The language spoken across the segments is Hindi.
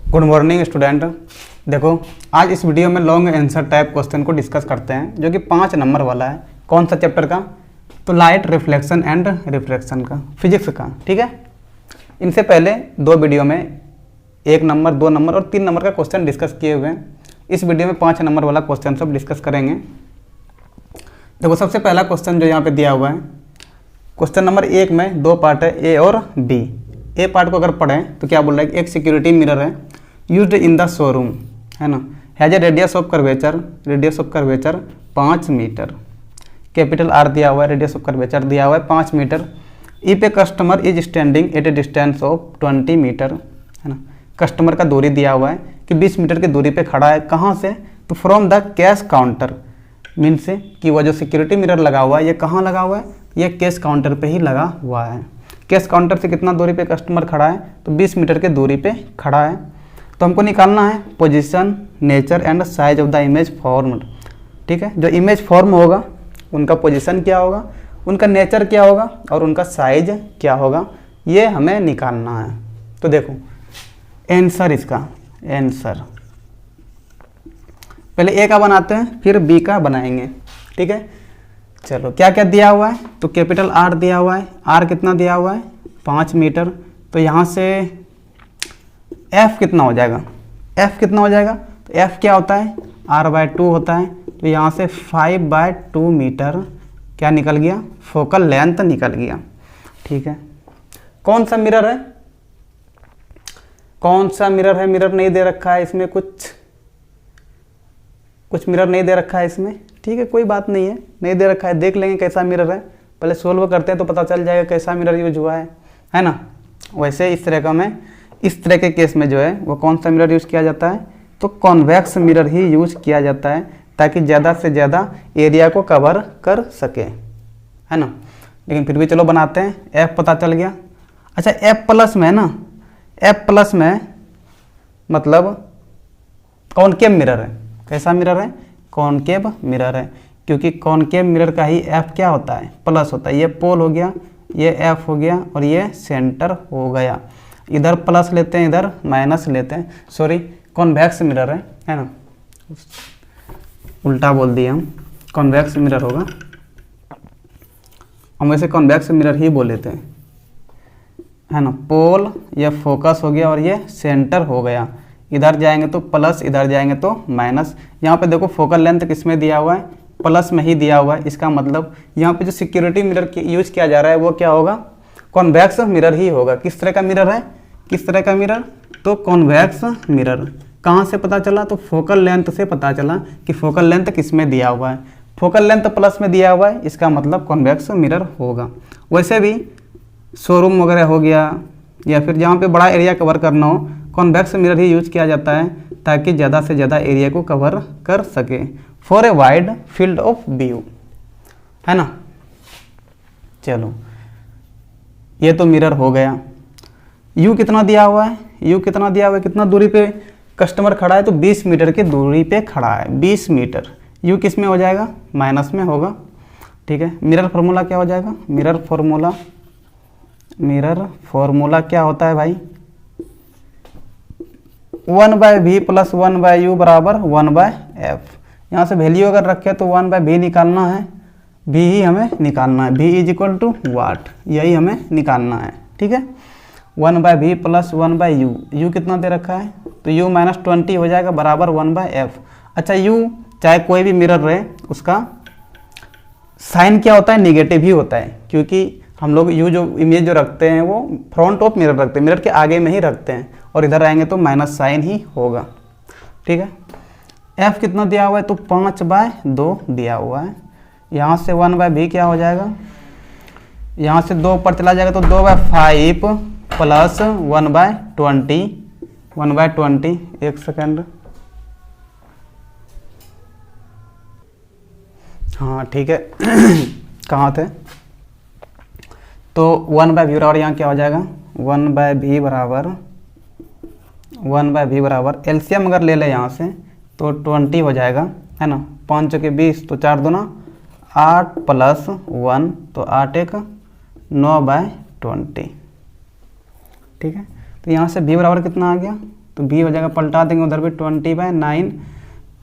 Good morning student. देखो आज इस वीडियो में लॉन्ग आंसर टाइप क्वेश्चन को डिस्कस करते हैं जो कि 5 नंबर वाला है। कौन सा चैप्टर का? तो लाइट रिफ्लेक्शन एंड रिफ्रैक्शन का, फिजिक्स का। ठीक है, इनसे पहले 2 वीडियो में 1 नंबर 2 नंबर और 3 नंबर का क्वेश्चन डिस्कस किए हुए हैं। इस वीडियो में 5 नंबर वाला क्वेश्चन सब डिस्कस करेंगे। देखो सबसे पहला क्वेश्चन जो यहाँ पे दिया हुआ है, क्वेश्चन नंबर 1 में 2 पार्ट है, ए और बी। ए पार्ट को अगर पढ़ें तो क्या बोल रहा है कि एक सिक्योरिटी मिरर है यूज्ड इन द शोरूम, है ना, has a radius of curvature 5 metre, capital R दिया हुआ है, रेडियस ऑफ कर्वेचर दिया हुआ है 5 metre. If a customer is standing at a distance of 20 metre, है ना, कस्टमर का दूरी दिया हुआ है कि 20 मीटर की दूरी पे खड़ा है। कहाँ से? तो from the cash counter, means से कि वह जो सिक्योरिटी मिरर लगा हुआ है ये कहाँ लगा हुआ है? ये कैश काउंटर पे ही लगा हुआ है। कैश काउंटर से कितना दूरी पे कस्टमर खड़ा है? तो 20 मीटर के दूरी पे खड़ा है। तो हमको निकालना है position, nature and size of the image formed. ठीक है, जो इमेज फॉर्म होगा उनका पोजीशन क्या होगा, उनका नेचर क्या होगा और उनका साइज क्या होगा, ये हमें निकालना है। तो देखो आंसर, इसका आंसर पहले ए का बनाते हैं फिर बी का बनाएंगे। ठीक है, चलो क्या क्या दिया हुआ है? तो कैपिटल आर दिया हुआ है। आर कितना दिया हुआ है? 5 मीटर। तो यहाँ से एफ कितना हो जाएगा? एफ कितना हो जाएगा? तो एफ क्या होता है? r/2 होता है। तो यहाँ से 5/2 मीटर क्या निकल गया? फोकल लेंथ निकल गया। ठीक है, कौन सा मिरर है? कौन सा मिरर है? मिरर नहीं दे रखा है इसमें, कुछ मिरर नहीं दे रखा है इसमें। ठीक है, कोई बात नहीं है, नहीं दे रखा है, देख लेंगे कैसा मिरर है। पहले सोल्व करते हैं तो पता चल जाएगा कैसा मिरर यूज हुआ है ना। वैसे इस तरह का में, इस तरह के केस में जो है वो कौन सा मिरर यूज किया जाता है? तो कॉन्वेक्स मिरर ही यूज किया जाता है ताकि ज़्यादा से ज़्यादा एरिया को कवर कर सके, है ना। लेकिन फिर भी चलो बनाते हैं। एफ पता चल गया। अच्छा एफ प्लस में है ना, एफ प्लस में मतलब कॉनकेव मिरर है। कैसा मिरर है? कॉनकेव मिरर है, क्योंकि कॉनकेव मिरर का ही एफ क्या होता है? प्लस होता है। ये पोल हो गया, ये एफ हो गया और ये सेंटर हो गया। इधर प्लस लेते हैं, इधर माइनस लेते हैं। सॉरी, कॉन्वेक्स मिरर है ना, उल्टा बोल दिया हम, कॉन्वेक्स मिरर होगा। हम वैसे कॉन्वेक्स मिरर ही बोल लेते हैं, है ना। पोल ये फोकस हो गया और ये सेंटर हो गया। इधर जाएंगे तो प्लस, इधर जाएंगे तो माइनस। यहाँ पे देखो फोकल लेंथ किस में दिया हुआ है? प्लस में ही दिया हुआ है। इसका मतलब यहाँ पे जो सिक्योरिटी मिरर यूज किया जा रहा है वो क्या होगा? कॉन्वेक्स मिरर ही होगा। किस तरह का मिरर है? किस तरह का मिरर? तो कॉन्वेक्स मिरर। कहाँ से पता चला? तो फोकल लेंथ से पता चला कि फोकल लेंथ किस में दिया हुआ है। फोकल लेंथ प्लस में दिया हुआ है, इसका मतलब कॉन्वेक्स मिरर होगा। वैसे भी शोरूम वगैरह हो गया या फिर जहाँ पे बड़ा एरिया कवर करना हो, कॉन्वेक्स मिरर ही यूज किया जाता है ताकि ज़्यादा से ज़्यादा एरिया को कवर कर सके, for a wide field of view, है ना। चलो ये तो मिरर हो गया। यू कितना दिया हुआ है? यू कितना दिया हुआ है? कितना दूरी पे कस्टमर खड़ा है? तो 20 मीटर की दूरी पे खड़ा है, 20 मीटर। यू किस में हो जाएगा? माइनस में होगा। ठीक है, मिरर फार्मूला क्या हो जाएगा? मिरर फार्मूला क्या होता है भाई? 1/v + 1/u बराबर 1/f। यहाँ से वैल्यू अगर रखे तो 1/v निकालना है, v ही हमें निकालना है, v = वाट, यही हमें निकालना है। ठीक है, 1/v + 1/u। u कितना दे रखा है? तो u - 20 हो जाएगा बराबर 1/f। अच्छा u चाहे कोई भी मिरर रहे उसका साइन क्या होता है? निगेटिव ही होता है, क्योंकि हम लोग यू जो इमेज जो रखते हैं वो फ्रंट ऑफ मिरर रखते हैं, मिरर के आगे में ही रखते हैं, और इधर आएंगे तो माइनस साइन ही होगा। ठीक है, f कितना दिया हुआ है? तो 5/2 दिया हुआ है। यहाँ से 1/v क्या हो जाएगा? यहाँ से 2 ऊपर चला जाएगा तो 2/5 + 1/20। एक सेकेंड, हाँ ठीक है कहाँ थे? तो 1/v बराबर यहाँ क्या हो जाएगा? 1/v बराबर एलसीएम अगर ले ले यहाँ से तो 20 हो जाएगा, है ना। 5 के 20 तो 4 दूना 8 + 1 तो 8 × 9/20। ठीक है, तो यहाँ से v बराबर कितना आ गया? तो बी हो जाएगा, पलटा देंगे उधर भी 20/9,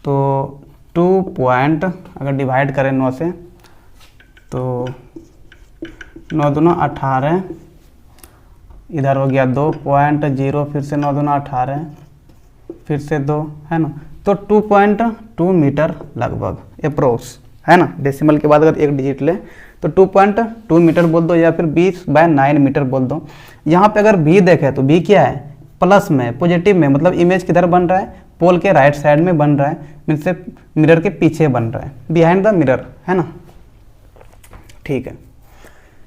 तो 2 पॉइंट, अगर डिवाइड करें 9 से तो 9 दूना 18, इधर हो गया 2.0, फिर से 9 दूना 18, फिर से 2, है ना, तो 2.2 मीटर लगभग अप्रोक्स, है ना। डेसिमल के बाद अगर एक डिजिट ले तो 2.2 मीटर बोल दो, या फिर 20/9 मीटर बोल दो। यहाँ पे अगर भी देखें तो भी क्या है, प्लस में, पॉजिटिव में, मतलब इमेज किधर बन रहा है, पोल के राइट साइड में बन रहा है, मीन से मिरर के पीछे बन रहा है, बिहाइंड द मिरर, है ना। ठीक है,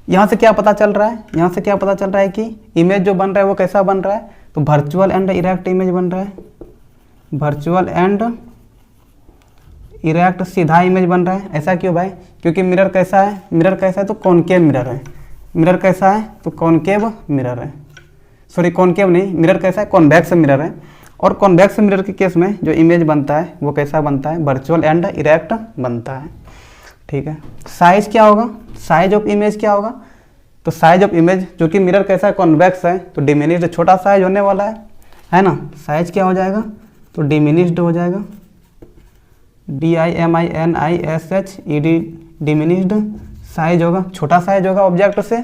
यहाँ से क्या पता चल रहा है, यहाँ से क्या पता चल रहा है कि इमेज जो बन रहा है वो कैसा बन रहा है, तो वर्चुअल एंड इरेक्ट इमेज बन रहा है, वर्चुअल एंड इरेक्ट सीधा इमेज बन रहा है। ऐसा क्यों भाई, क्योंकि मिरर कैसा है, मिरर कैसा है तो कॉनकेव मिरर है, मिरर कैसा है तो कॉनकेव मिरर है, सॉरी कॉनकेव नहीं, मिरर कैसा है, कॉन्वेक्स मिरर है। और कॉन्वेक्स मिरर के केस में जो इमेज बनता है वो कैसा बनता है, वर्चुअल एंड इरेक्ट बनता है। ठीक है, साइज क्या होगा, साइज ऑफ इमेज क्या होगा, तो साइज ऑफ इमेज जो कि मिरर कैसा है, कॉन्वेक्स है, तो डिमिनिश्ड छोटा साइज होने वाला है ना। साइज क्या हो जाएगा, तो डिमिनिश्ड हो जाएगा, DIMINISHED, डिमिनिश्ड साइज होगा, छोटा साइज होगा ऑब्जेक्ट से।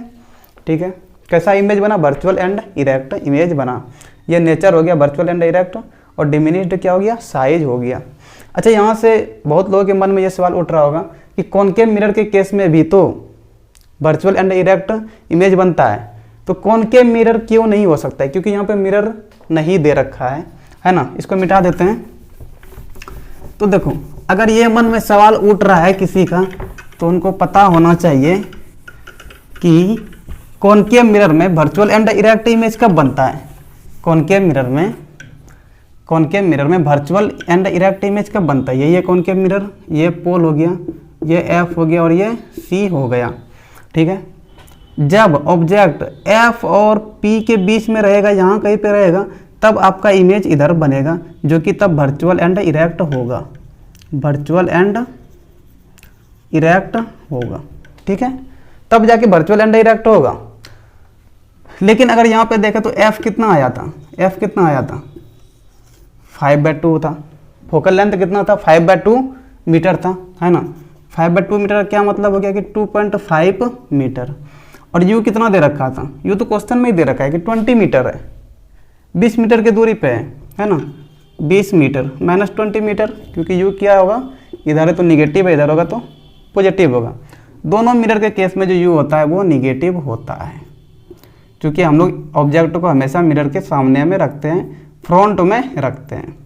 ठीक है, कैसा इमेज बना, वर्चुअल एंड इरेक्ट इमेज बना। ये नेचर हो गया वर्चुअल एंड इरेक्ट, और डिमिनिश्ड क्या हो गया, साइज हो गया। अच्छा, यहाँ से बहुत लोगों के मन में ये सवाल उठ रहा होगा कि कॉनकेव मिरर के केस में भी तो वर्चुअल एंड इरेक्ट इमेज बनता है, तो कॉनकेव मिरर क्यों नहीं हो सकता है, क्योंकि यहाँ पे मिरर नहीं दे रखा है ना। इसको मिटा देते हैं। तो देखो, अगर ये मन में सवाल उठ रहा है किसी का, तो उनको पता होना चाहिए कि कॉनकेव मिरर में वर्चुअल एंड इरेक्ट इमेज कब बनता है, कॉनकेव मिरर में वर्चुअल एंड इरेक्ट इमेज कब बनता है। ये कॉनकेव मिरर, ये पोल हो गया, ये एफ हो गया और ये सी हो गया। ठीक है, जब ऑब्जेक्ट एफ और पी के बीच में रहेगा, यहाँ कहीं पे रहेगा, तब आपका इमेज इधर बनेगा, जो कि तब वर्चुअल एंड इरेक्ट होगा, वर्चुअल एंड इरेक्ट होगा। ठीक है, तब जाके वर्चुअल एंड इरेक्ट होगा। लेकिन अगर यहाँ पे देखें तो एफ कितना आया था, एफ कितना आया था, 5/2 था। फोकल लेंथ कितना था, 5/2 मीटर था, है ना। 5/2 मीटर का क्या मतलब हो गया कि 2.5 मीटर। और यू कितना दे रखा था, यू तो क्वेश्चन में ही दे रखा है कि 20 मीटर है, 20 मीटर की दूरी पे है ना, 20 मीटर माइनस 20 मीटर, क्योंकि यू क्या होगा, इधर है तो निगेटिव है, इधर होगा तो पॉजिटिव होगा। दोनों मिरर के केस में जो यू होता है वो निगेटिव होता है, क्योंकि हम लोग ऑब्जेक्ट को हमेशा मिरर के सामने में रखते हैं, फ्रंट में रखते हैं।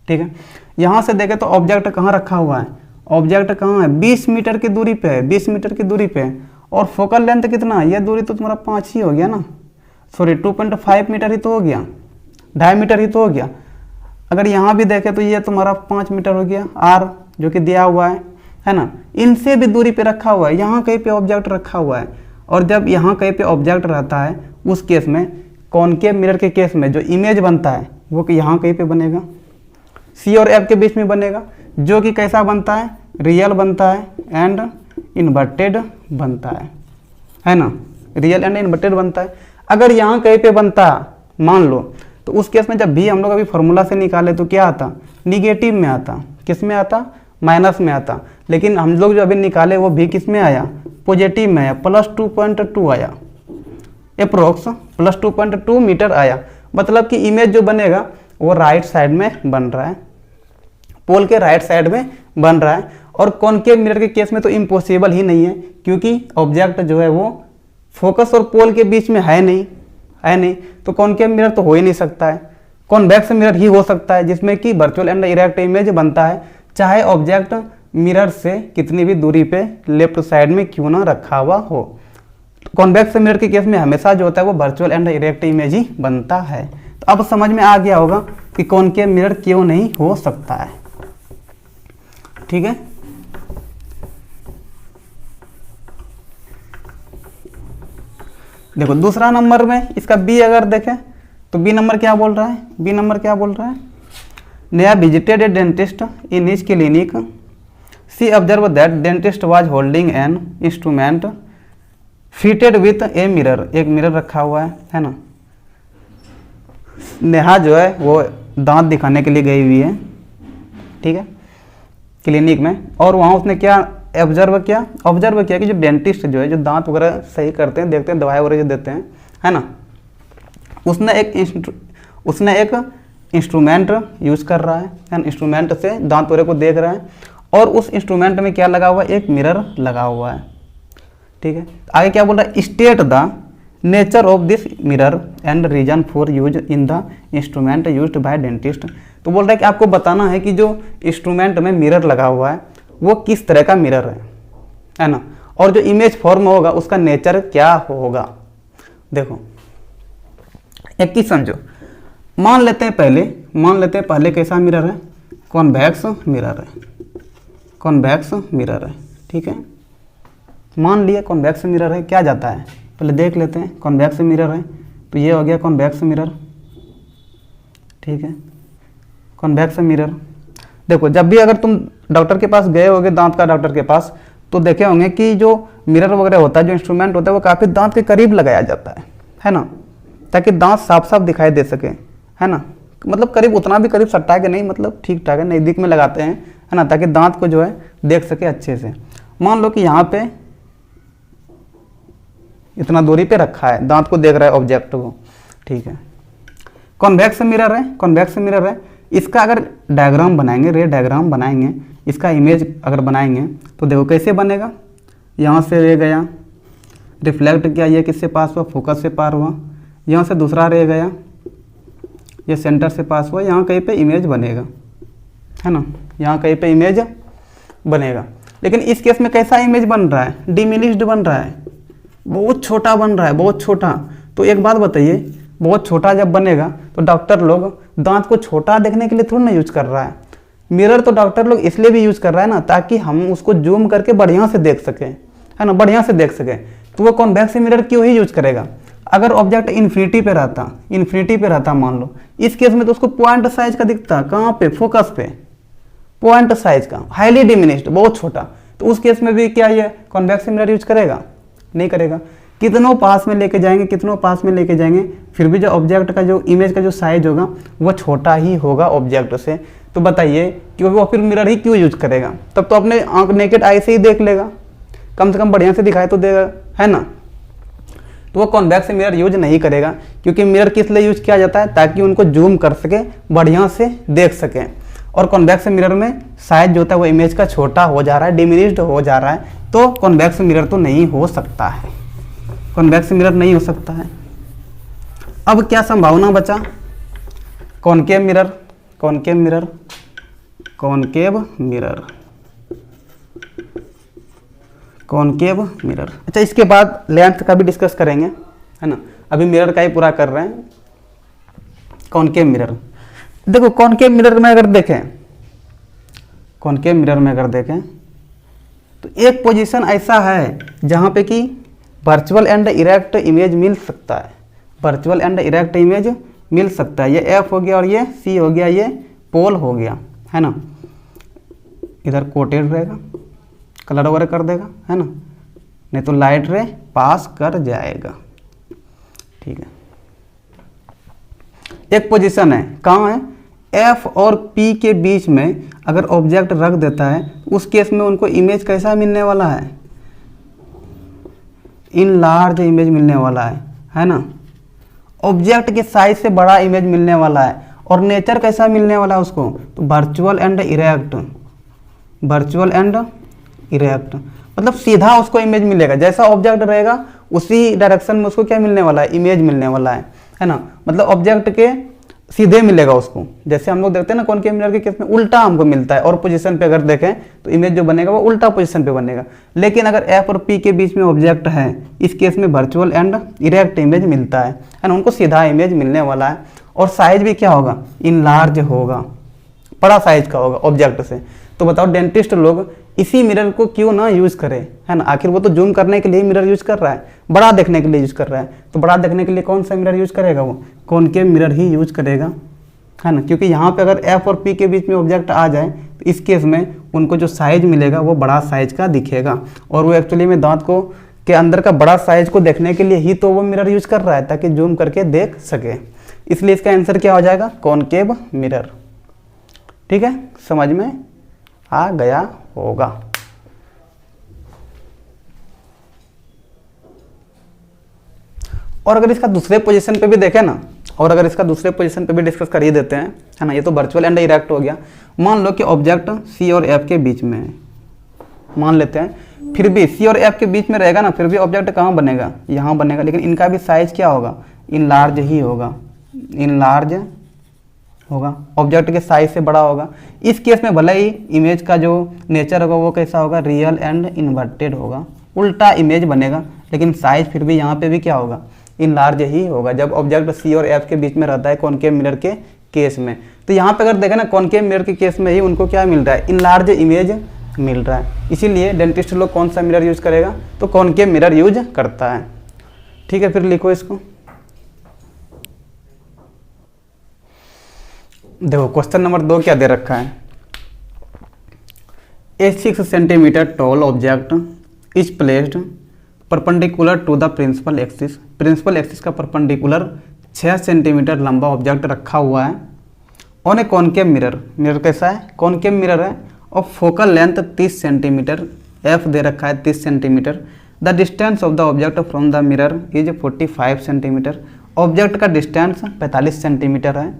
ठीक है, यहाँ से देखें तो ऑब्जेक्ट कहाँ रखा हुआ है, ऑब्जेक्ट कहाँ है, 20 मीटर की दूरी पे है, 20 मीटर की दूरी पे। और फोकल लेंथ कितना है, यह दूरी तो तुम्हारा 5 ही हो गया ना, सॉरी 2.5 मीटर ही तो हो गया, 2.5 मीटर ही तो हो गया। अगर यहाँ भी देखें तो ये तुम्हारा 5 मीटर हो गया, आर जो कि दिया हुआ है ना। इनसे भी दूरी पे रखा हुआ है, यहाँ कहीं पे ऑब्जेक्ट रखा हुआ है। और जब यहाँ कहीं पे ऑब्जेक्ट रहता है, उस केस में कॉनकेव मिरर के केस में जो इमेज बनता है वो कि यहाँ कहीं पे बनेगा, सी और एफ के बीच में बनेगा, जो कि कैसा बनता है, रियल बनता है एंड इन्वर्टेड बनता है ना, रियल एंड इन्वर्टेड बनता है। अगर यहाँ कहीं पे बनता मान लो, तो उस केस में जब भी हम लोग अभी फॉर्मूला से निकाले तो क्या आता, निगेटिव में आता, किस में आता, माइनस में आता। लेकिन हम लोग जो अभी निकाले वो भी किस में आया, पॉजिटिव में आया, +2.2 आया, अप्रोक्स +2.2 मीटर आया। मतलब कि इमेज जो बनेगा वो राइट साइड में बन रहा है, पोल के राइट साइड में बन रहा है। और कॉनकेव मिरर के केस में तो इम्पॉसिबल ही नहीं है, क्योंकि ऑब्जेक्ट जो है वो फोकस और पोल के बीच में है नहीं, तो कॉनकेव मिरर तो हो ही नहीं सकता है। कॉन्वेक्स मिरर ही हो सकता है, जिसमें कि वर्चुअल एंड इरेक्ट इमेज बनता है, चाहे ऑब्जेक्ट मिरर से कितनी भी दूरी पे लेफ्ट साइड में क्यों ना रखा हुआ हो। कॉन्वेक्स मिरर के केस में हमेशा जो होता है वो वर्चुअल एंड इरेक्ट इमेज ही बनता है। तो अब समझ में आ गया होगा कि कॉनकेव मिरर क्यों नहीं हो सकता है। ठीक है, देखो दूसरा नंबर में इसका बी अगर देखें तो बी नंबर क्या बोल रहा है, बी नंबर क्या बोल रहा है, नया visited a dentist in his clinic, she observed that dentist was holding an instrument fitted with a mirror, एक मिरर रखा हुआ है ना। नेहा जो है वो दांत दिखाने के लिए गई हुई है, ठीक है, क्लिनिक में। और वहाँ उसने क्या ऑब्जर्व किया कि जो डेंटिस्ट जो है, जो दांत वगैरह सही करते हैं, देखते हैं, दवाई वगैरह जो देते हैं, है ना, उसने एक इंस्ट्रूमेंट यूज़ कर रहा है ना, इंस्ट्रूमेंट से दांत वगैरह को देख रहा है। और उस इंस्ट्रूमेंट में क्या लगा हुआ है, एक मिरर लगा हुआ है, ठीक है। आगे क्या बोल रहा है, state the nature of this mirror and reason for use in the instrument used by dentist. तो बोल रहा है कि आपको बताना है कि जो इंस्ट्रूमेंट में मिरर लगा हुआ है वो किस तरह का मिरर है ना, और जो इमेज फॉर्म होगा उसका नेचर क्या होगा। देखो एक चीज समझो, मान लेते हैं पहले कैसा मिरर है, कॉन्वेक्स मिरर है, ठीक है। मान लिया कॉन्वेक्स मिरर है, क्या जाता है पहले देख लेते हैं। कॉन्वेक्स मिरर है तो ये हो गया कॉन्वेक्स मिरर, ठीक है। कॉन्वेक्स मिरर, देखो जब भी अगर तुम डॉक्टर के पास गए होगे, दांत का डॉक्टर के पास, तो देखे होंगे कि जो मिरर वगैरह होता है, जो इंस्ट्रूमेंट होता है, वो काफ़ी दांत के करीब लगाया जाता है ना, ताकि दांत साफ साफ दिखाई दे सके, है ना। मतलब करीब, उतना भी करीब सट्टा के नहीं, मतलब ठीक ठाक है, नज़दीक में लगाते हैं, है ना, ताकि दांत को जो है देख सके अच्छे से। मान लो कि यहाँ पे इतना दूरी पे रखा है, दांत को देख रहा है ऑब्जेक्ट को, ठीक है। कॉन्वेक्स मिरर है, इसका अगर डायग्राम बनाएंगे, रे डायग्राम बनाएंगे, इसका इमेज अगर बनाएंगे तो देखो कैसे बनेगा। यहाँ से रे गया, रिफ्लेक्ट किया, ये किससे पास हुआ, फोकस से पार हुआ। यहाँ से दूसरा रे गया, ये सेंटर से पास हुआ, यहाँ कहीं पे इमेज बनेगा, है ना, यहाँ कहीं पे इमेज बनेगा। लेकिन इस केस में कैसा इमेज बन रहा है, डिमिनिश्ड बन रहा है, बहुत छोटा बन रहा है, बहुत छोटा। तो एक बात बताइए, बहुत छोटा जब बनेगा तो डॉक्टर लोग दांत को छोटा देखने के लिए थोड़ा ना यूज कर रहा है। मिरर तो डॉक्टर लोग इसलिए भी यूज कर रहा है ना, ताकि हम उसको जूम करके बढ़िया से देख सकें, है ना, बढ़िया से देख सकें। तो वो कॉन्वेक्स मिरर क्यों ही यूज करेगा। अगर ऑब्जेक्ट इन्फिनिटी पे रहता मान लो, इस केस में तो उसको पॉइंट साइज का दिखता, कहाँ पे, फोकस पे, पॉइंट साइज का, हाईली डिमिनिश्ड, बहुत छोटा। तो उस केस में भी क्या ये कॉन्वेक्स मिरर यूज करेगा, नहीं करेगा। कितनों पास में लेके जाएंगे, फिर भी जो ऑब्जेक्ट का, जो इमेज का जो साइज होगा वो छोटा ही होगा ऑब्जेक्ट से। तो बताइए क्योंकि वो फिर मिरर ही क्यों यूज करेगा, तब तो अपने आंख नेकेड आई से ही देख लेगा, कम से कम बढ़िया से दिखाई तो देगा, है ना। तो वो कॉन्वेक्स मिरर यूज नहीं करेगा, क्योंकि मिरर किस लिए यूज किया जाता है, ताकि उनको जूम कर सके, बढ़िया से देख सके। और कॉन्वेक्स मिरर में साइज जो होता है वो इमेज का छोटा हो जा रहा है, डिमिनिश्ड हो जा रहा है, तो कॉन्वेक्स मिरर तो नहीं हो सकता है, कॉन्वेक्स मिरर नहीं हो सकता है। अब क्या संभावना बचा, कॉनकेव मिरर। अच्छा, इसके बाद लेंथ का भी डिस्कस करेंगे, है ना, अभी मिरर का ही पूरा कर रहे हैं। कॉनकेव मिरर, देखो कॉनकेव मिरर में अगर देखें तो एक पोजीशन ऐसा है जहाँ पे कि वर्चुअल एंड इरेक्ट इमेज मिल सकता है, ये एफ हो गया और ये सी हो गया, ये पोल हो गया, है ना। इधर कोटेड रहेगा, कलर वगैरह कर देगा, है ना, नहीं तो लाइट रे पास कर जाएगा, ठीक है। एक पोजीशन है, कहाँ है, एफ और पी के बीच में अगर ऑब्जेक्ट रख देता है, उस केस में उनको इमेज कैसा मिलने वाला है, इन लार्ज इमेज मिलने वाला है ना। ऑब्जेक्ट के साइज से बड़ा इमेज मिलने वाला है, और नेचर कैसा मिलने वाला है उसको, तो वर्चुअल एंड इरेक्ट, मतलब सीधा उसको इमेज मिलेगा, जैसा ऑब्जेक्ट रहेगा उसी डायरेक्शन में उसको क्या मिलने वाला है, इमेज मिलने वाला है ना। मतलब ऑब्जेक्ट के सीधे मिलेगा उसको, जैसे हम लोग देखते हैं ना कॉनकेव मिरर के केस में उल्टा हमको मिलता है, और पोजीशन पे अगर देखें तो इमेज जो बनेगा वो उल्टा पोजीशन पे बनेगा। लेकिन अगर एफ और पी के बीच में ऑब्जेक्ट है, इस केस में वर्चुअल एंड इरेक्ट इमेज मिलता है ना, उनको सीधा इमेज मिलने वाला है। और साइज भी क्या होगा, इन लार्ज होगा, बड़ा साइज का होगा ऑब्जेक्ट से। तो बताओ डेंटिस्ट लोग इसी मिरर को क्यों ना यूज करें, है ना, आखिर वो तो जूम करने के लिए मिरर यूज कर रहा है, बड़ा देखने के लिए यूज कर रहा है। तो बड़ा देखने के लिए कौन सा मिरर यूज करेगा, वो कॉनकेव मिरर ही यूज करेगा, है ना, क्योंकि यहाँ पे अगर एफ और पी के बीच में ऑब्जेक्ट आ जाए तो इस केस में उनको जो साइज मिलेगा वो बड़ा साइज का दिखेगा, और वो एक्चुअली में दांत को के अंदर का बड़ा साइज को देखने के लिए ही तो वो मिरर यूज कर रहा है, ताकि जूम करके देख सके। इसलिए इसका आंसर क्या हो जाएगा, कॉनकेव मिरर। ठीक है, समझ में आ गया होगा। और अगर इसका दूसरे पोजीशन पे भी देखें ना, और अगर इसका दूसरे पोजीशन पे भी डिस्कस कर ही देते हैं, है ना। ये तो वर्चुअल एंड इरेक्ट हो गया। मान लो कि ऑब्जेक्ट सी और एफ के बीच में है, मान लेते हैं, फिर भी सी और एफ के बीच में रहेगा ना, फिर भी ऑब्जेक्ट कहाँ बनेगा, यहाँ बनेगा, लेकिन इनका भी साइज क्या होगा, इनलार्ज ही होगा, इनलार्ज होगा, ऑब्जेक्ट के साइज से बड़ा होगा। इस केस में भले ही इमेज का जो नेचर होगा वो कैसा होगा, रियल एंड इन्वर्टेड होगा, उल्टा इमेज बनेगा, लेकिन साइज फिर भी यहाँ पे भी क्या होगा, इनलार्ज ही होगा, जब ऑब्जेक्ट सी और एफ के बीच में रहता है कॉनकेव मिरर के केस में। तो यहाँ पे अगर देखें ना, कॉनकेव मिरर के केस में ही उनको क्या मिल रहा है, इनलार्ज इमेज मिल रहा है। इसीलिए डेंटिस्ट लोग कौन सा मिरर यूज करेगा, तो कॉनकेव मिरर यूज करता है। ठीक है, फिर लिखो इसको। देखो क्वेश्चन नंबर 2 क्या दे रखा है, a 6 centimetre tall object is placed perpendicular to the principal axis. Principal axis का परपेंडिकुलर 6 सेंटीमीटर लंबा ऑब्जेक्ट रखा हुआ है on a concave mirror. Mirror कैसा है, कॉनकेव मिरर है, और फोकल लेंथ 30 सेंटीमीटर, एफ दे रखा है 30 centimetre. The distance of the object from the mirror is 45 centimetre. Object का डिस्टेंस 45 सेंटीमीटर है।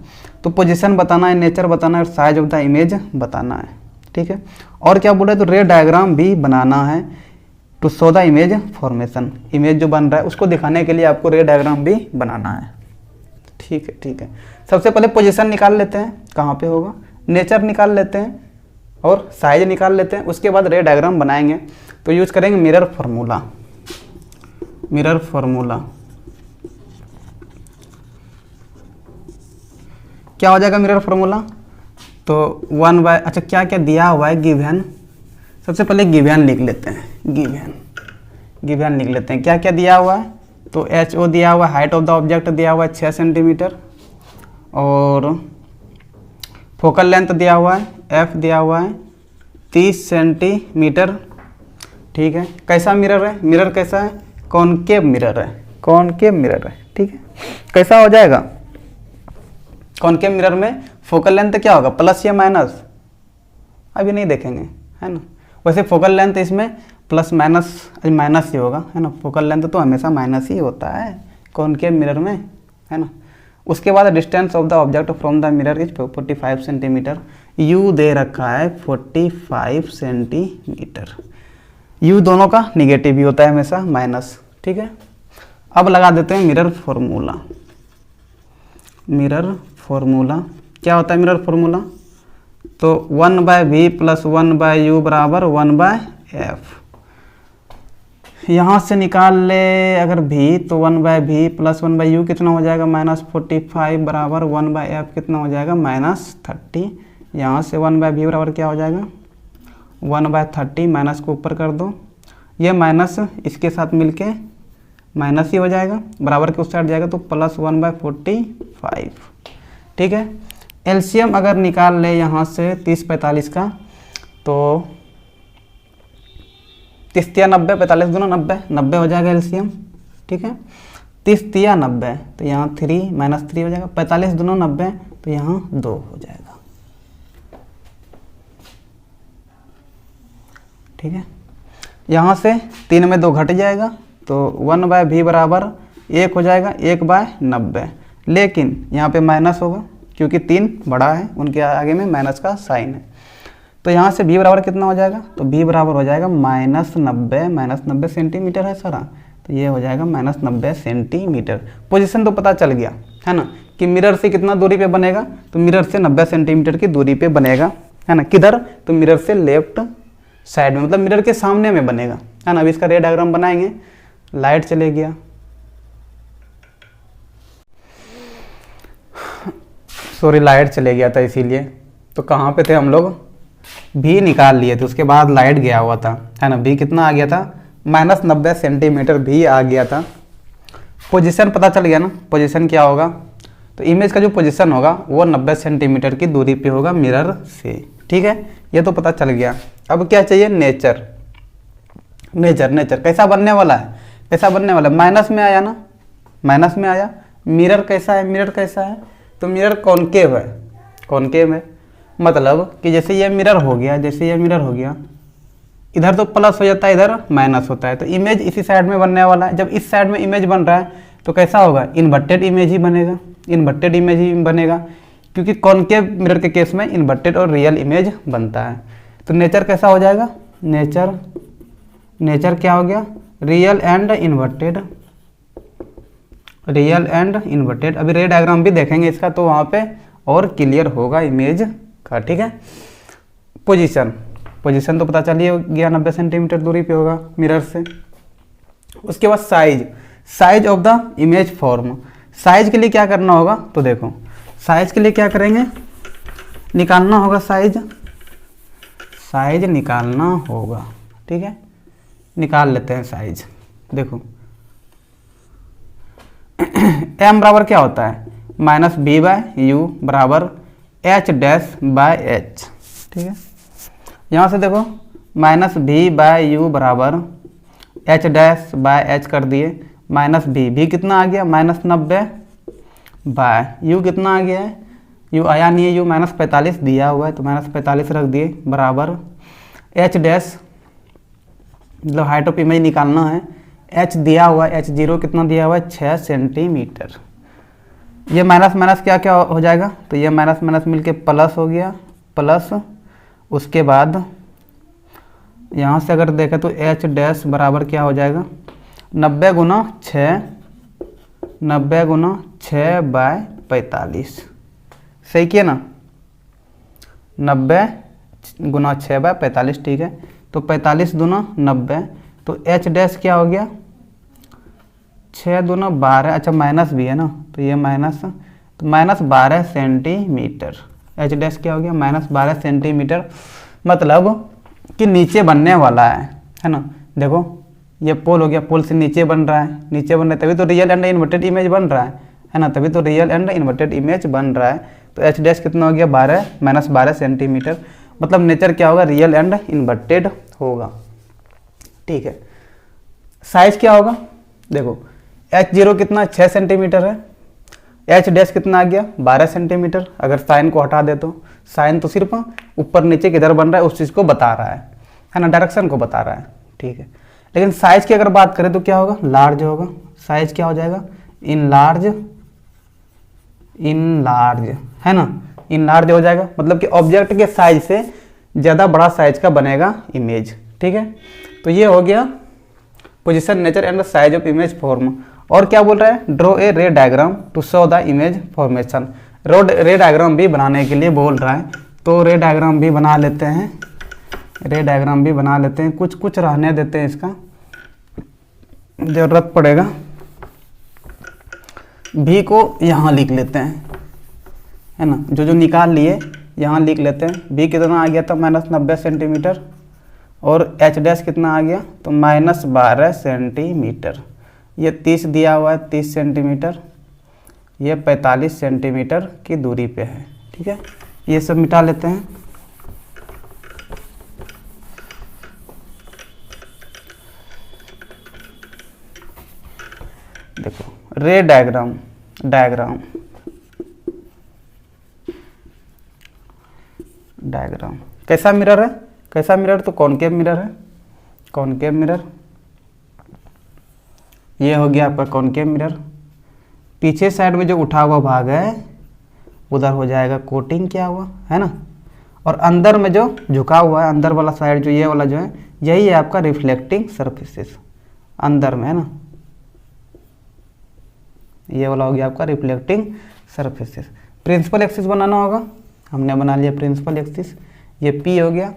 तो पोजीशन बताना है, नेचर बताना है, और साइज ऑफ द इमेज बताना है। ठीक है, और क्या बोल रहे हैं, तो रे डायग्राम भी बनाना है to show the image formation. Image जो बन रहा है उसको दिखाने के लिए आपको रे डायग्राम भी बनाना है। ठीक है, ठीक है, सबसे पहले पोजीशन निकाल लेते हैं, कहाँ पे होगा, नेचर निकाल लेते हैं और साइज निकाल लेते हैं, उसके बाद रे डायग्राम बनाएंगे। तो यूज करेंगे मिरर फार्मूला। मिरर फार्मूला क्या हो जाएगा, मिरर फार्मूला तो 1 बाय, अच्छा क्या क्या दिया हुआ है, गिवन। सबसे पहले गिवन लिख लेते हैं, गिवन लिख लेते हैं, क्या क्या दिया हुआ है, तो एच ओ दिया हुआ है, हाइट ऑफ द ऑब्जेक्ट दिया हुआ है 6 सेंटीमीटर, और फोकल लेंथ दिया हुआ है, एफ दिया हुआ है 30 सेंटीमीटर। ठीक है, कैसा मिरर है, मिरर कैसा है, कॉनकेव मिरर है, कॉनकेव मिरर है। ठीक है, कैसा हो जाएगा, कॉनकेव मिरर में फोकल लेंथ क्या होगा, प्लस या माइनस, अभी नहीं देखेंगे, है ना। वैसे फोकल लेंथ इसमें प्लस माइनस ही होगा, है ना। फोकल लेंथ तो हमेशा माइनस ही होता है कॉनकेव मिरर में, है ना। उसके बाद distance of the object from the mirror is 45 centimetre. You they रखा है 45 सेंटीमीटर। यू दोनों का निगेटिव ही होता है हमेशा, माइनस। ठीक है, अब लगा देते हैं मिरर फॉर्मूला। मिरर फॉर्मूला क्या होता है, मिरर फॉर्मूला तो 1/v प्लस 1/u बराबर 1/f। यहाँ से निकाल ले अगर v तो 1/v प्लस 1/u कितना हो जाएगा, -45 बराबर 1/f कितना हो जाएगा, -30। यहाँ से 1/v बराबर क्या हो जाएगा, 1/30, माइनस को ऊपर कर दो, ये माइनस इसके साथ मिलके माइनस ही हो जाएगा, बराबर के उस साइड जाएगा तो प्लस 1/45। ठीक है, एलसीएम अगर निकाल ले यहाँ से 30-45 का तो 30 या 90, 45 दूना 90 हो जाएगा एलसीएम। ठीक है, 30 या 90 तो यहाँ 3 -3 हो जाएगा, 45 दूना 90 तो यहाँ 2 हो जाएगा। ठीक है, यहाँ से 3 में 2 घट जाएगा तो 1/v बराबर 1 हो जाएगा, 1/90। लेकिन यहाँ पे माइनस होगा क्योंकि 3 बड़ा है, उनके आगे में माइनस का साइन है। तो यहाँ से v बराबर कितना हो जाएगा, तो v बराबर हो जाएगा -90 सेंटीमीटर है सारा, तो ये हो जाएगा -90 सेंटीमीटर। पोजीशन तो पता चल गया है ना कि मिरर से कितना दूरी पे बनेगा, तो मिरर से 90 सेंटीमीटर की दूरी पे बनेगा, है ना। किधर, तो मिरर से लेफ्ट साइड में, मतलब मिरर के सामने में बनेगा, है ना। अभी इसका रे डायग्राम बनाएंगे। लाइट चले गया, सॉरी लाइट चले गया था इसीलिए। तो कहाँ पे थे हम लोग, भी निकाल लिए थे, उसके बाद लाइट गया हुआ था, है ना। भी कितना आ गया था, -90 सेंटीमीटर भी आ गया था। पोजीशन पता चल गया ना, पोजीशन क्या होगा, तो इमेज का जो पोजीशन होगा वो 90 सेंटीमीटर की दूरी पे होगा मिरर से। ठीक है, ये तो पता चल गया। अब क्या चाहिए, नेचर। नेचर कैसा बनने वाला है, कैसा बनने वाला है, माइनस में आया ना, माइनस में आया, मिरर कैसा है, मिरर कैसा है, तो मिरर कॉनकेव है, कॉनकेव है। मतलब कि जैसे ये मिरर हो गया, जैसे ये मिरर हो गया, इधर तो प्लस हो जाता है, इधर माइनस होता है, तो इमेज इसी साइड में बनने वाला है। जब इस साइड में इमेज बन रहा है तो कैसा होगा, इन्वर्टेड इमेज ही बनेगा, इन्वर्टेड इमेज ही बनेगा, क्योंकि कॉनकेव मिरर के केस में इन्वर्टेड और रियल इमेज बनता है। तो नेचर कैसा हो जाएगा, नेचर क्या हो गया, real and inverted, real and inverted. अभी रे डायग्राम भी देखेंगे इसका, तो वहाँ पे और क्लियर होगा इमेज का, ठीक है। पोजीशन, पोजीशन तो पता चलिए गया, 90 सेंटीमीटर दूरी पे होगा मिरर से। उसके बाद size, size of the image form. Size के लिए क्या करना होगा, तो देखो साइज के लिए क्या करेंगे, निकालना होगा साइज, साइज निकालना होगा, ठीक है। निकाल लेते हैं साइज। देखो m बराबर क्या होता है, -b/u बराबर h' ठीक है। यहाँ से देखो -b/u बराबर h' कर दिए, -b कितना आ गया, -90/u कितना आ गया है, u आया नहीं है, u -45 दिया हुआ है, तो -45 रख दिए बराबर h', मतलब हाइट ऑफ इमेज निकालना है, h दिया हुआ है, h0 कितना दिया हुआ है, 6 सेंटीमीटर। ये माइनस माइनस क्या क्या हो जाएगा, तो ये माइनस माइनस मिलके प्लस हो गया, प्लस उसके बाद यहाँ से अगर देखें तो h' बराबर क्या हो जाएगा, 90 गुना 6/45। सही किया ना, 90 गुना 6/45, ठीक है। तो 45 दूना 90, तो h' क्या हो गया, 6 दूना 12, अच्छा माइनस भी है ना, तो ये माइनस, तो -12 सेंटीमीटर। h' क्या हो गया, -12 सेंटीमीटर, मतलब कि नीचे बनने वाला है ना। देखो ये पोल हो गया, पोल से नीचे बन रहा है, नीचे बन रहा है, तभी तो रियल एंड इन्वर्टेड इमेज बन रहा है ना, तभी तो रियल एंड इन्वर्टेड इमेज बन रहा है। तो h' कितना हो गया, -12 सेंटीमीटर, मतलब नेचर क्या होगा, रियल एंड इन्वर्टेड होगा, ठीक है। साइज क्या होगा, देखो h0 कितना 6 सेंटीमीटर है, h' कितना आ गया 12 सेंटीमीटर। अगर साइन को हटा दे तो साइन तो सिर्फ ऊपर नीचे किधर बन रहा है उस चीज़ को बता रहा है ना, डायरेक्शन को बता रहा है, ठीक है। लेकिन साइज की अगर बात करें तो क्या होगा, लार्ज होगा। साइज क्या हो जाएगा, इन लार्ज है ना, इन लार्ज हो जाएगा, मतलब कि ऑब्जेक्ट के साइज से ज़्यादा बड़ा साइज का बनेगा इमेज, ठीक है। तो ये हो गया position, nature and size of image form. और क्या बोल रहा है, draw a ray diagram to show the image formation. Ray diagram भी बनाने के लिए बोल रहा है, तो रे डायग्राम भी बना लेते हैं, रे डायग्राम भी बना लेते हैं। कुछ कुछ रहने देते हैं, इसका जरूरत पड़ेगा। भी को यहाँ लिख लेते हैं, है ना, जो निकाल लिए यहाँ लिख लेते हैं। भी कितना आ गया था, -90 सेंटीमीटर, और h' कितना आ गया, तो -12 सेंटीमीटर। ये 30 दिया हुआ है, 30 सेंटीमीटर, ये 45 सेंटीमीटर की दूरी पे है, ठीक है। ये सब मिटा लेते हैं। देखो रे डायग्राम, डायग्राम कैसा मिरर है, कैसा मिरर, तो कॉनकेव मिरर है, कॉनकेव मिरर। ये हो गया आपका कॉनकेव मिरर। पीछे साइड में जो उठा हुआ भाग है उधर हो जाएगा कोटिंग किया हुआ, है ना। और अंदर में जो झुका हुआ है, अंदर वाला साइड जो ये वाला जो है, यही है आपका रिफ्लेक्टिंग सरफेसेस, अंदर में, है ना। ये वाला हो गया आपका रिफ्लेक्टिंग सरफेसेस। प्रिंसिपल एक्सिस बनाना होगा, हमने बना लिया प्रिंसिपल एक्सिस। ये P हो गया,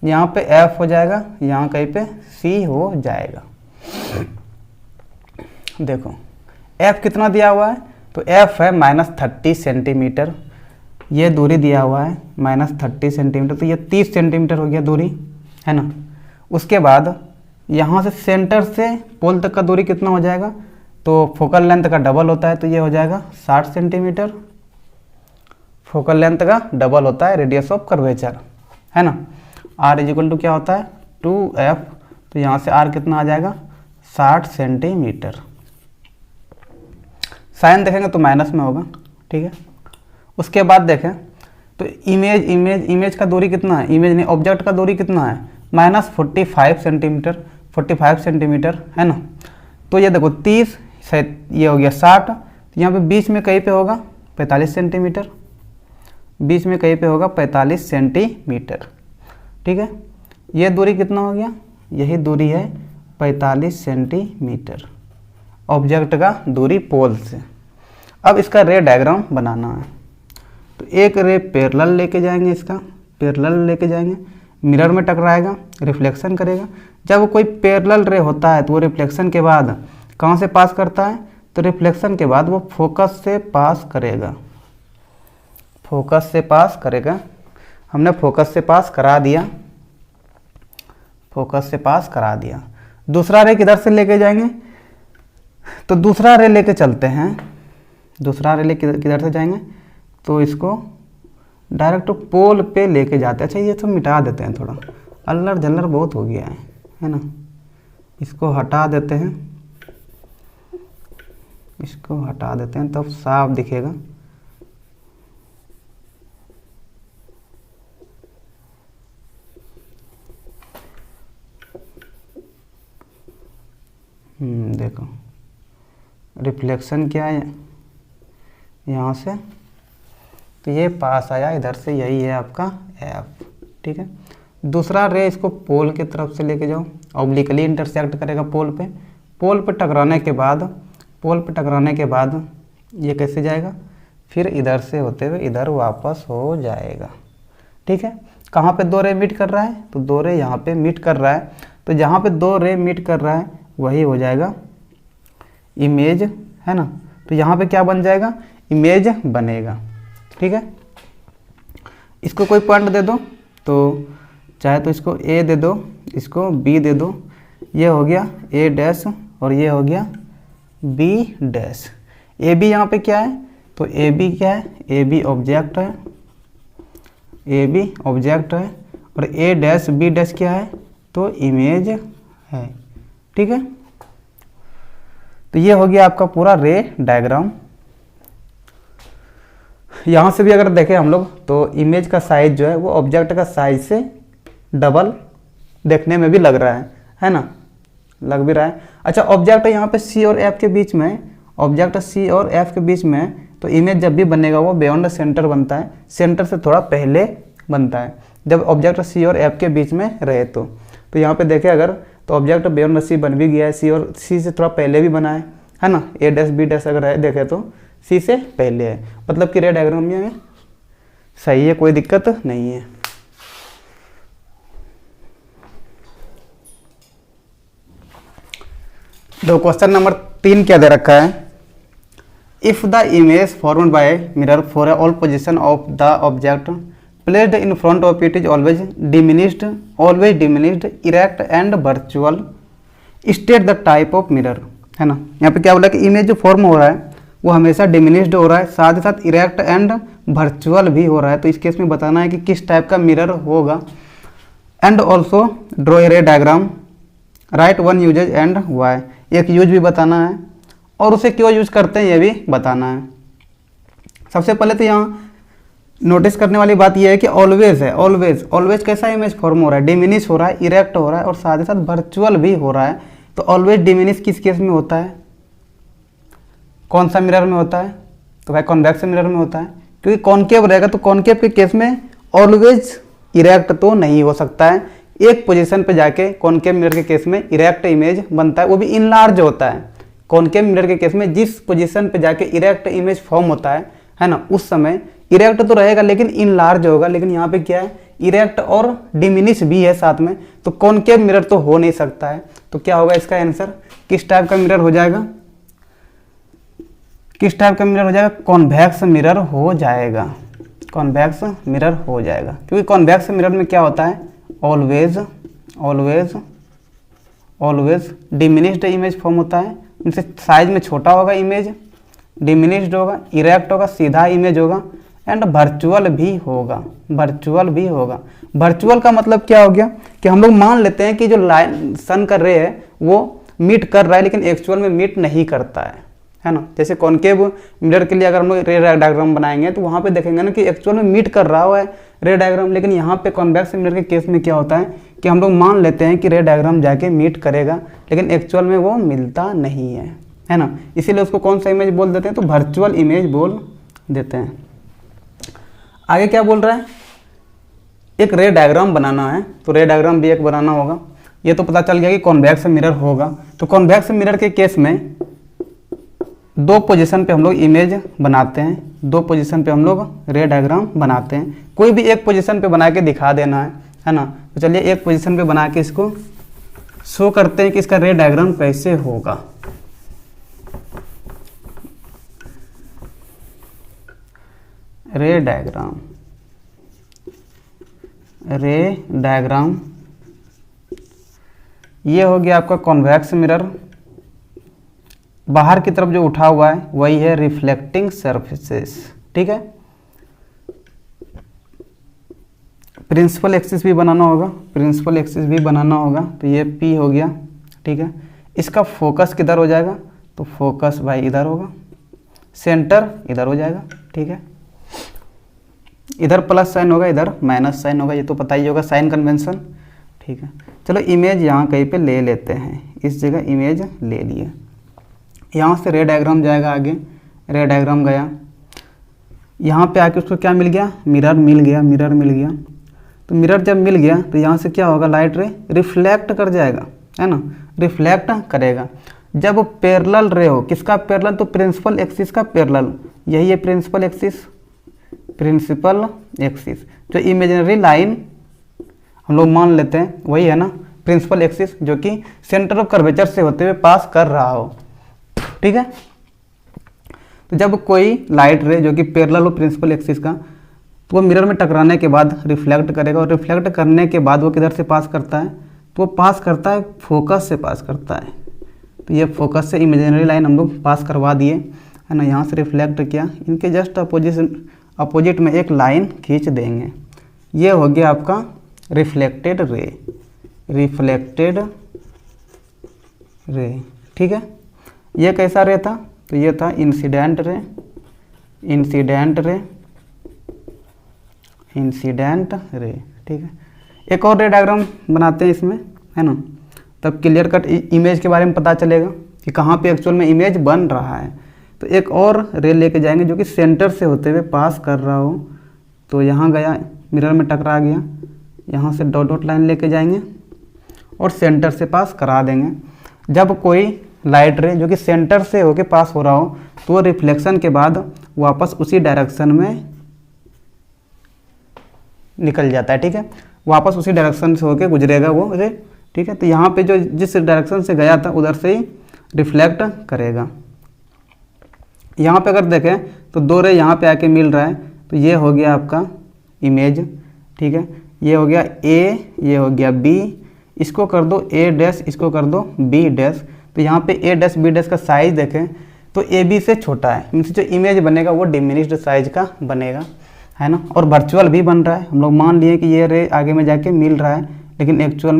यहाँ पे F हो जाएगा, यहाँ कहीं पे C हो जाएगा। देखो F कितना दिया हुआ है, तो F है -30 सेंटीमीटर। ये दूरी दिया हुआ है -30 सेंटीमीटर, तो ये 30 सेंटीमीटर हो गया दूरी, है ना। उसके बाद यहाँ से सेंटर से पोल तक का दूरी कितना हो जाएगा, तो फोकल लेंथ का डबल होता है, तो ये हो जाएगा 60 सेंटीमीटर। फोकल लेंथ का डबल होता है रेडियस ऑफ कर्वेचर, है ना। R = क्या होता है, 2F, तो यहाँ से R कितना आ जाएगा 60 सेंटीमीटर। साइन देखेंगे तो माइनस में होगा, ठीक है। उसके बाद देखें तो इमेज का दूरी कितना है, इमेज नहीं ऑब्जेक्ट का दूरी कितना है, -45 सेंटीमीटर, 45 सेंटीमीटर है ना। तो ये देखो 30 ये हो गया 60, तो यहाँ पे बीच में कहीं पे होगा 45 सेंटीमीटर, बीच में कहीं पे होगा 45 सेंटीमीटर, ठीक है। ये दूरी कितना हो गया, यही दूरी है 45 सेंटीमीटर ऑब्जेक्ट का दूरी पोल से। अब इसका रे डायग्राम बनाना है, तो एक रे पैरेलल लेके जाएंगे, इसका पैरेलल लेके जाएंगे, मिरर में टकराएगा, रिफ्लेक्शन करेगा। जब कोई पैरेलल रे होता है तो वो रिफ्लेक्शन के बाद कहाँ से पास करता है, तो रिफ्लेक्शन के बाद वो फोकस से पास करेगा, फोकस से पास करेगा। हमने फोकस से पास करा दिया, फोकस से पास करा दिया। दूसरा रे किधर से लेके जाएंगे, तो दूसरा रे लेके चलते हैं, दूसरा रे किधर से जाएंगे, तो इसको डायरेक्ट पोल पे लेके जाते हैं। अच्छा ये तो मिटा देते हैं, थोड़ा अल्लर जल्लर बहुत हो गया है ना, इसको हटा देते हैं, इसको हटा देते हैं तब साफ दिखेगा। देखो रिफ्लेक्शन क्या है यहाँ से, तो ये पास आया इधर से, यही है आपका एफ, ठीक है। दूसरा रे इसको पोल की तरफ से लेके जाओ, ऑब्लिकली इंटरसेक्ट करेगा पोल पे, पोल पे टकराने के बाद, पोल पे टकराने के बाद ये कैसे जाएगा, फिर इधर से होते हुए इधर वापस हो जाएगा, ठीक है। कहाँ पे दो रे मीट कर रहा है, तो दो रे यहाँ पे मीट कर रहा है, तो जहाँ पे दो रे मीट कर रहा है वही हो जाएगा इमेज, है ना। तो यहाँ पे क्या बन जाएगा, इमेज बनेगा, ठीक है। इसको कोई पॉइंट दे दो, तो चाहे तो इसको ए दे दो, इसको बी दे दो, ये हो गया ए डैश और ये हो गया बी डैश। ए बी यहाँ पे क्या है, तो ए बी क्या है, ए बी ऑब्जेक्ट है, ए बी ऑब्जेक्ट है, और ए डैश बी डैश क्या है, तो इमेज है, ठीक है। तो ये हो गया आपका पूरा रे डायग्राम। यहाँ से भी अगर देखें हम लोग तो इमेज का साइज जो है वो ऑब्जेक्ट का साइज से डबल देखने में भी लग रहा है ना, लग भी रहा है। अच्छा ऑब्जेक्ट यहाँ पे सी और एफ के बीच में, ऑब्जेक्ट सी और एफ के बीच में, तो इमेज जब भी बनेगा वो बियॉन्ड सेंटर बनता है, सेंटर से थोड़ा पहले बनता है जब ऑब्जेक्ट सी और एफ के बीच में रहे। तो यहाँ पे देखें अगर, तो ऑब्जेक्ट बियॉन्ड सी बन भी गया है, सी और सी से थोड़ा पहले भी बना है ना, ए डैश बी डैश अगर है देखें तो सी से पहले है, मतलब कि रे डायग्राम में सही है, कोई दिक्कत नहीं है। तो क्वेश्चन नंबर 3 क्या दे रखा है, if the image formed by mirror for all position of the object placed in front of it is always diminished, erect and virtual, state the type of mirror, है ना। यहाँ पे क्या बोला कि इमेज जो फॉर्म हो रहा है वो हमेशा डिमिनिश्ड हो रहा है, साथ ही साथ इरेक्ट एंड वर्चुअल भी हो रहा है। तो इस केस में बताना है कि किस टाइप का मिरर होगा। And also draw a ray diagram, write one uses and why, एक यूज भी बताना है और उसे क्यों यूज करते हैं ये भी बताना है। सबसे पहले तो यहाँ नोटिस करने वाली बात यह है कि ऑलवेज है, ऑलवेज कैसा इमेज फॉर्म हो रहा है, डिमिनिश हो रहा है, इरेक्ट हो रहा है और साथ ही साथ वर्चुअल भी हो रहा है। तो ऑलवेज डिमिनिश किस केस में होता है, कौन सा मिरर में होता है, तो भाई कॉन्वेक्स मिरर में होता है, क्योंकि कॉनकेव रहेगा। तो कॉनकेव के केस में ऑलवेज इरेक्ट तो नहीं हो सकता है, एक पोजीशन पे जाके कॉनकेव मिरर के केस में इरेक्ट इमेज बनता है, वो भी इनलार्ज होता है। कॉनकेव मिरर के केस में जिस पोजीशन पे जाके इरेक्ट इमेज फॉर्म होता है ना, उस समय इरेक्ट तो रहेगा लेकिन इनलार्ज होगा। लेकिन यहाँ पे क्या है, इरेक्ट और डिमिनिश भी है साथ में, तो कॉनकेव मिरर तो हो नहीं सकता है। तो क्या होगा इसका आंसर, किस टाइप का मिरर हो जाएगा, किस टाइप का मिरर हो जाएगा, कॉन्वेक्स मिरर हो जाएगा, कॉन्वेक्स मिरर हो जाएगा। क्योंकि कॉन्वेक्स मिरर में क्या होता है, ऑलवेज डिमिनिश्ड इमेज फॉर्म होता है, उनसे साइज में छोटा होगा इमेज, डिमिनिश्ड होगा, इरेक्ट होगा, सीधा इमेज होगा एंड वर्चुअल भी होगा, वर्चुअल का मतलब क्या हो गया कि हम लोग मान लेते हैं कि जो लाइन सन का रे है वो मीट कर रहा है लेकिन एक्चुअल में मीट नहीं करता है, है ना। जैसे कॉनकेव मिरर के लिए अगर हम लोग रे डायग्राम बनाएंगे तो वहाँ पे देखेंगे ना कि एक्चुअल में मीट कर रहा है रे डायग्राम, लेकिन यहाँ पे कॉन्वेक्स मिरर के केस में क्या होता है कि हम लोग मान लेते हैं कि रे डायग्राम जाके मीट करेगा, लेकिन एक्चुअल में वो मिलता नहीं है ना। इसीलिए उसको कौन सा इमेज बोल देते हैं, तो वर्चुअल इमेज बोल देते हैं। आगे क्या बोल रहा है, एक रे डायग्राम बनाना है, तो रे डायग्राम भी एक बनाना होगा। ये तो पता चल गया कि कॉन्वेक्स मिरर होगा। तो कॉन्वेक्स मिरर के केस में दो पोजीशन पे हम लोग इमेज बनाते हैं, दो पोजीशन पे हम लोग रे डायग्राम बनाते हैं। कोई भी एक पोजीशन पे बना के दिखा देना है ना। तो चलिए एक पोजीशन पे बना के इसको शो करते हैं कि इसका रे डायग्राम कैसे होगा। रे डायग्राम ये हो गया आपका कॉन्वेक्स मिरर। बाहर की तरफ जो उठा हुआ है वही है रिफ्लेक्टिंग सरफेसेस, ठीक है। प्रिंसिपल एक्सिस भी बनाना होगा, प्रिंसिपल एक्सिस भी बनाना होगा। तो ये P हो गया, ठीक है। इसका फोकस किधर हो जाएगा, तो फोकस भाई इधर होगा, सेंटर इधर हो जाएगा, ठीक है। इधर प्लस साइन होगा, इधर माइनस साइन होगा, ये तो पता ही होगा साइन कन्वेंशन, ठीक है। चलो इमेज यहाँ कहीं पे ले लेते हैं, इस जगह इमेज ले लिए। यहाँ से रे डायग्राम जाएगा आगे, रे डायग्राम गया, यहाँ पे आके उसको क्या मिल गया, मिरर मिल गया, मिरर मिल गया। तो मिरर जब मिल गया तो यहाँ से क्या होगा, लाइट रे रिफ्लेक्ट कर जाएगा, है ना, रिफ्लेक्ट करेगा। जब पैरेलल रे हो, किसका पैरेलल, तो प्रिंसिपल एक्सिस का पैरेलल, यही है प्रिंसिपल एक्सिस, प्रिंसिपल एक्सिस। जो इमेजिनरी लाइन हम लोग मान लेते हैं वही है ना प्रिंसिपल एक्सिस, जो कि सेंटर ऑफ कर्वेचर से होते हुए पास कर रहा हो, ठीक है। तो जब कोई लाइट रे जो कि पैरेलल हो प्रिंसिपल एक्सिस का, तो वो मिरर में टकराने के बाद रिफ्लेक्ट करेगा, और रिफ्लेक्ट करने के बाद वो किधर से पास करता है, तो वो पास करता है फोकस से पास करता है। तो ये फोकस से इमेजिनरी लाइन हम लोग पास करवा दिए, है ना। यहाँ से रिफ्लेक्ट किया, इनके जस्ट अपोजिट में एक लाइन खींच देंगे। ये हो गया आपका रिफ्लेक्टेड रे, रिफ्लेक्टेड रे, ठीक है। ये कैसा रे था, तो ये था incident ray, incident ray, incident ray, ठीक है। एक और रे डायग्राम बनाते हैं इसमें, है ना, तब क्लियर कट इमेज के बारे में पता चलेगा कि कहाँ पे एक्चुअल में इमेज बन रहा है। तो एक और रे लेके जाएंगे जो कि सेंटर से होते हुए पास कर रहा हो। तो यहाँ गया, मिरर में टकरा गया, यहाँ से डॉट डॉट लाइन लेके जाएंगे और सेंटर से पास करा देंगे। जब कोई लाइट रे जो कि सेंटर से होके पास हो रहा हो, तो वो रिफ्लेक्शन के बाद वापस उसी डायरेक्शन में निकल जाता है, ठीक है। वापस उसी डायरेक्शन से होके गुजरेगा वो रे, ठीक है। तो यहाँ पे जो जिस डायरेक्शन से गया था उधर से ही रिफ्लेक्ट करेगा। यहाँ पे अगर देखें तो दो रे यहाँ पे आके मिल रहा है, तो ये हो गया आपका इमेज, ठीक है। ये हो गया A, ये हो गया B, इसको कर दो A डैश, इसको कर दो B डैश। तो यहाँ पे A डैश B डैश का साइज देखें तो AB से छोटा है, मीन्स जो इमेज बनेगा वो डिमिनिश्ड साइज का बनेगा, है ना। और वर्चुअल भी बन रहा है, हम लोग मान लिए कि ये रे आगे में जाके मिल रहा है, लेकिन एक्चुअल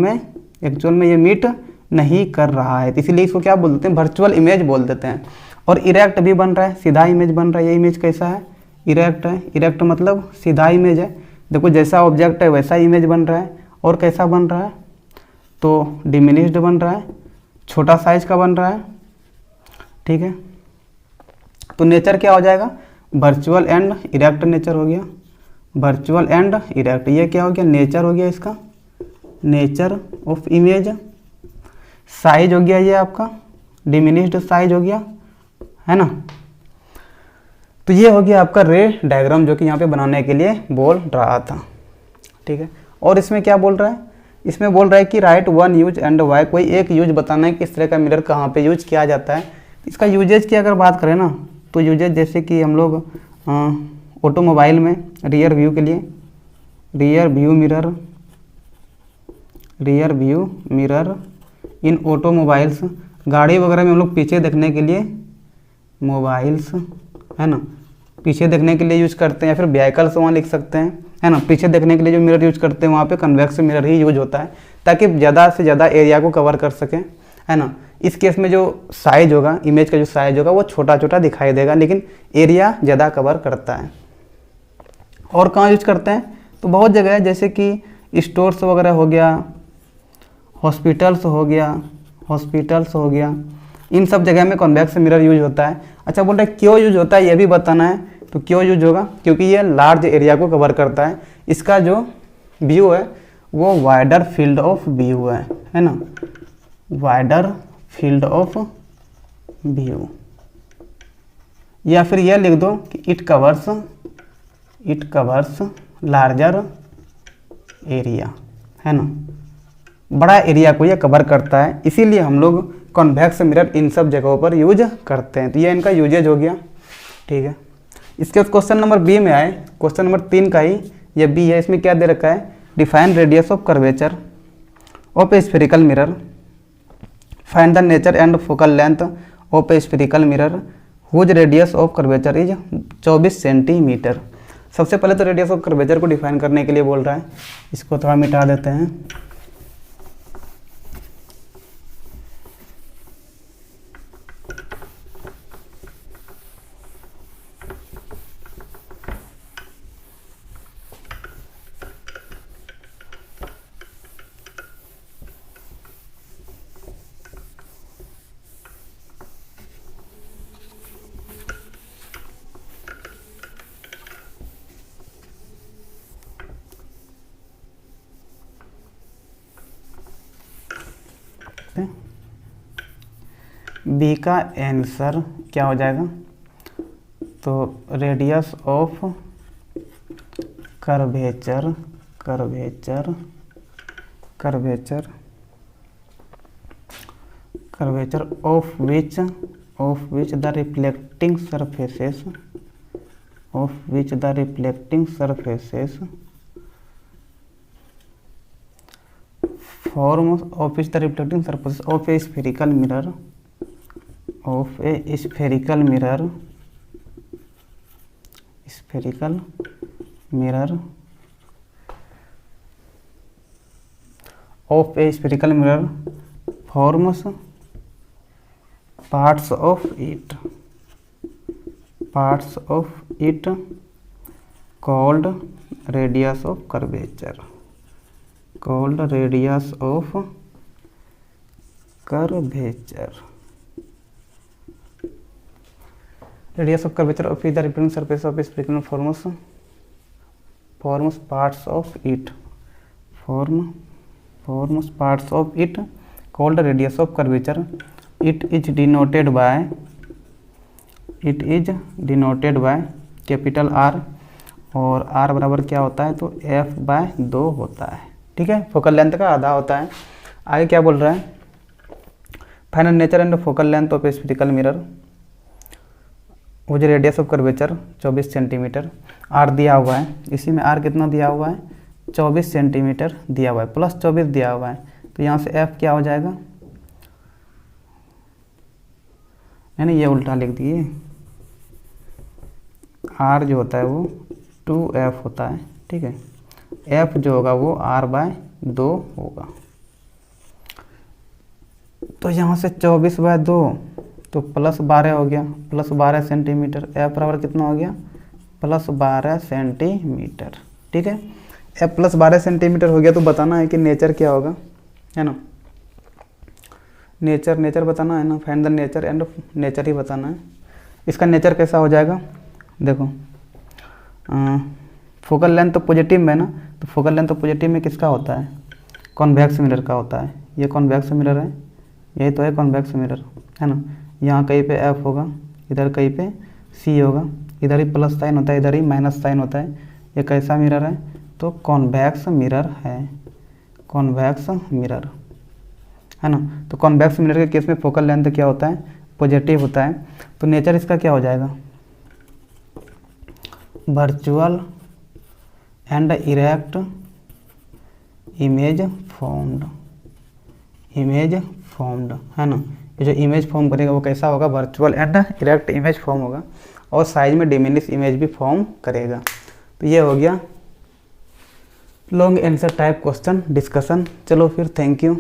में ये मीट नहीं कर रहा है। तो इसीलिए इसको क्या बोल देते हैं, वर्चुअल इमेज बोल देते हैं। और इरेक्ट भी बन रहा है, सीधा इमेज बन रहा है। ये इमेज कैसा है, इरेक्ट है, इरेक्ट मतलब सीधा इमेज है। देखो जैसा ऑब्जेक्ट है वैसा इमेज बन रहा है। और कैसा बन रहा है, तो डिमिनिश्ड बन रहा है, छोटा साइज का बन रहा है, ठीक है। तो नेचर क्या हो जाएगा, वर्चुअल एंड इरेक्ट नेचर हो गया, वर्चुअल एंड इरेक्ट। ये क्या हो गया, नेचर हो गया इसका, नेचर ऑफ इमेज। साइज हो गया ये आपका डिमिनिश्ड साइज हो गया, है ना। तो ये हो गया आपका रे डायग्राम जो कि यहाँ पे बनाने के लिए बोल रहा था, ठीक है। और इसमें क्या बोल रहा है, इसमें बोल रहा है कि write one use and why, कोई एक यूज बताना है कि इस तरह का मिरर कहाँ पे यूज किया जाता है। इसका यूजेज की अगर बात करें ना, तो यूजेज जैसे कि हम लोग ऑटोमोबाइल में रियर व्यू के लिए रियर व्यू मिरर इन ऑटोमोबाइल्स, गाड़ी वगैरह में हम लोग पीछे देखने के लिए मोबाइल्स, है ना, पीछे देखने के लिए यूज करते हैं, या फिर व्हीकल्स वहाँ लिख सकते हैं, है ना। पीछे देखने के लिए जो मिरर यूज करते हैं वहाँ पे कन्वेक्स मिरर ही यूज होता है, ताकि ज़्यादा से ज़्यादा एरिया को कवर कर सकें, है ना। इस केस में जो साइज होगा, इमेज का जो साइज होगा वो छोटा छोटा दिखाई देगा, लेकिन एरिया ज़्यादा कवर करता है। और कहाँ यूज करते हैं, तो बहुत जगह है, जैसे कि स्टोर्स वगैरह हो गया, हॉस्पिटल्स हो गया, इन सब जगह में कॉन्वेक्स मिरर यूज होता है। अच्छा, बोल रहे हैं क्यों यूज होता है ये भी बताना है। तो क्यों यूज होगा, क्योंकि ये लार्ज एरिया को कवर करता है। इसका जो व्यू है वो वाइडर फील्ड ऑफ व्यू है ना, वाइडर फील्ड ऑफ व्यू। या फिर यह लिख दो कि इट कवर्स लार्जर एरिया, है ना, बड़ा एरिया को ये कवर करता है, इसीलिए हम लोग कॉन्वेक्स मिरर इन सब जगहों पर यूज करते हैं। तो ये इनका यूजेज हो गया, ठीक है। इसके बाद क्वेश्चन नंबर बी में आए, क्वेश्चन नंबर 3 का ही ये बी है। इसमें क्या दे रखा है, define radius of curvature of a spherical mirror, find the nature and focal length of a spherical mirror whose radius of curvature is 24 centimetre. सबसे पहले तो रेडियस ऑफ कर्वेचर को डिफाइन करने के लिए बोल रहा है, इसको थोड़ा मिटा देते हैं। बी का आंसर क्या हो जाएगा, तो radius of curvature of which the reflecting surfaces form of which the reflecting surface of a spherical mirror forms parts of it called radius of curvature, radius of curvature of the reflecting surface of spherical forms parts of it called radius of curvature. It is denoted by capital R, और R बराबर क्या होता है, तो F/2 होता है, ठीक है, फोकल लेंथ का आधा होता है। आगे क्या बोल रहा है, find nature and focal length of a spherical mirror मुझे radius of curvature 24 centimetre, R दिया हुआ है, इसी में R कितना दिया हुआ है, 24 सेंटीमीटर दिया हुआ है, प्लस 24 दिया हुआ है, तो यहाँ से F क्या हो जाएगा, यानी ये उल्टा लिख दिए, R जो होता है वो 2F होता है, ठीक है, F जो होगा वो R/2 होगा। तो यहाँ से 24/2 तो प्लस 12 हो गया, प्लस 12 सेंटीमीटर, F बराबर कितना हो गया, प्लस 12 सेंटीमीटर, ठीक है। F प्लस 12 सेंटीमीटर हो गया, तो बताना है कि नेचर क्या होगा, है ना, नेचर बताना है ना, find the nature and nature ही बताना है। इसका नेचर कैसा हो जाएगा, देखो फोकल लेंथ तो पॉजिटिव में है ना, तो फोकल लेंथ तो पॉजिटिव में किसका होता है, कॉन्वेक्स मिरर का होता है, ये कॉन्वेक्स मिरर है, यही तो है कॉन्वेक्स मिरर, है ना। यहाँ कहीं पे F होगा, इधर कहीं पे C होगा, इधर ही प्लस साइन होता है, इधर ही माइनस साइन होता है। ये कैसा मिरर है, तो कॉन्वेक्स मिरर है, कॉन्वेक्स मिरर, है ना। तो कॉन्वेक्स मिरर के केस में फोकल लेंथ क्या होता है, पॉजिटिव होता है। तो नेचर इसका क्या हो जाएगा, virtual and erect image formed, है ना। ये जो इमेज फॉर्म करेगा वो कैसा होगा, virtual and erect image form होगा, और साइज में डिमिनिश इमेज भी फॉर्म करेगा। तो ये हो गया long answer type question discussion. चलो फिर, थैंक यू।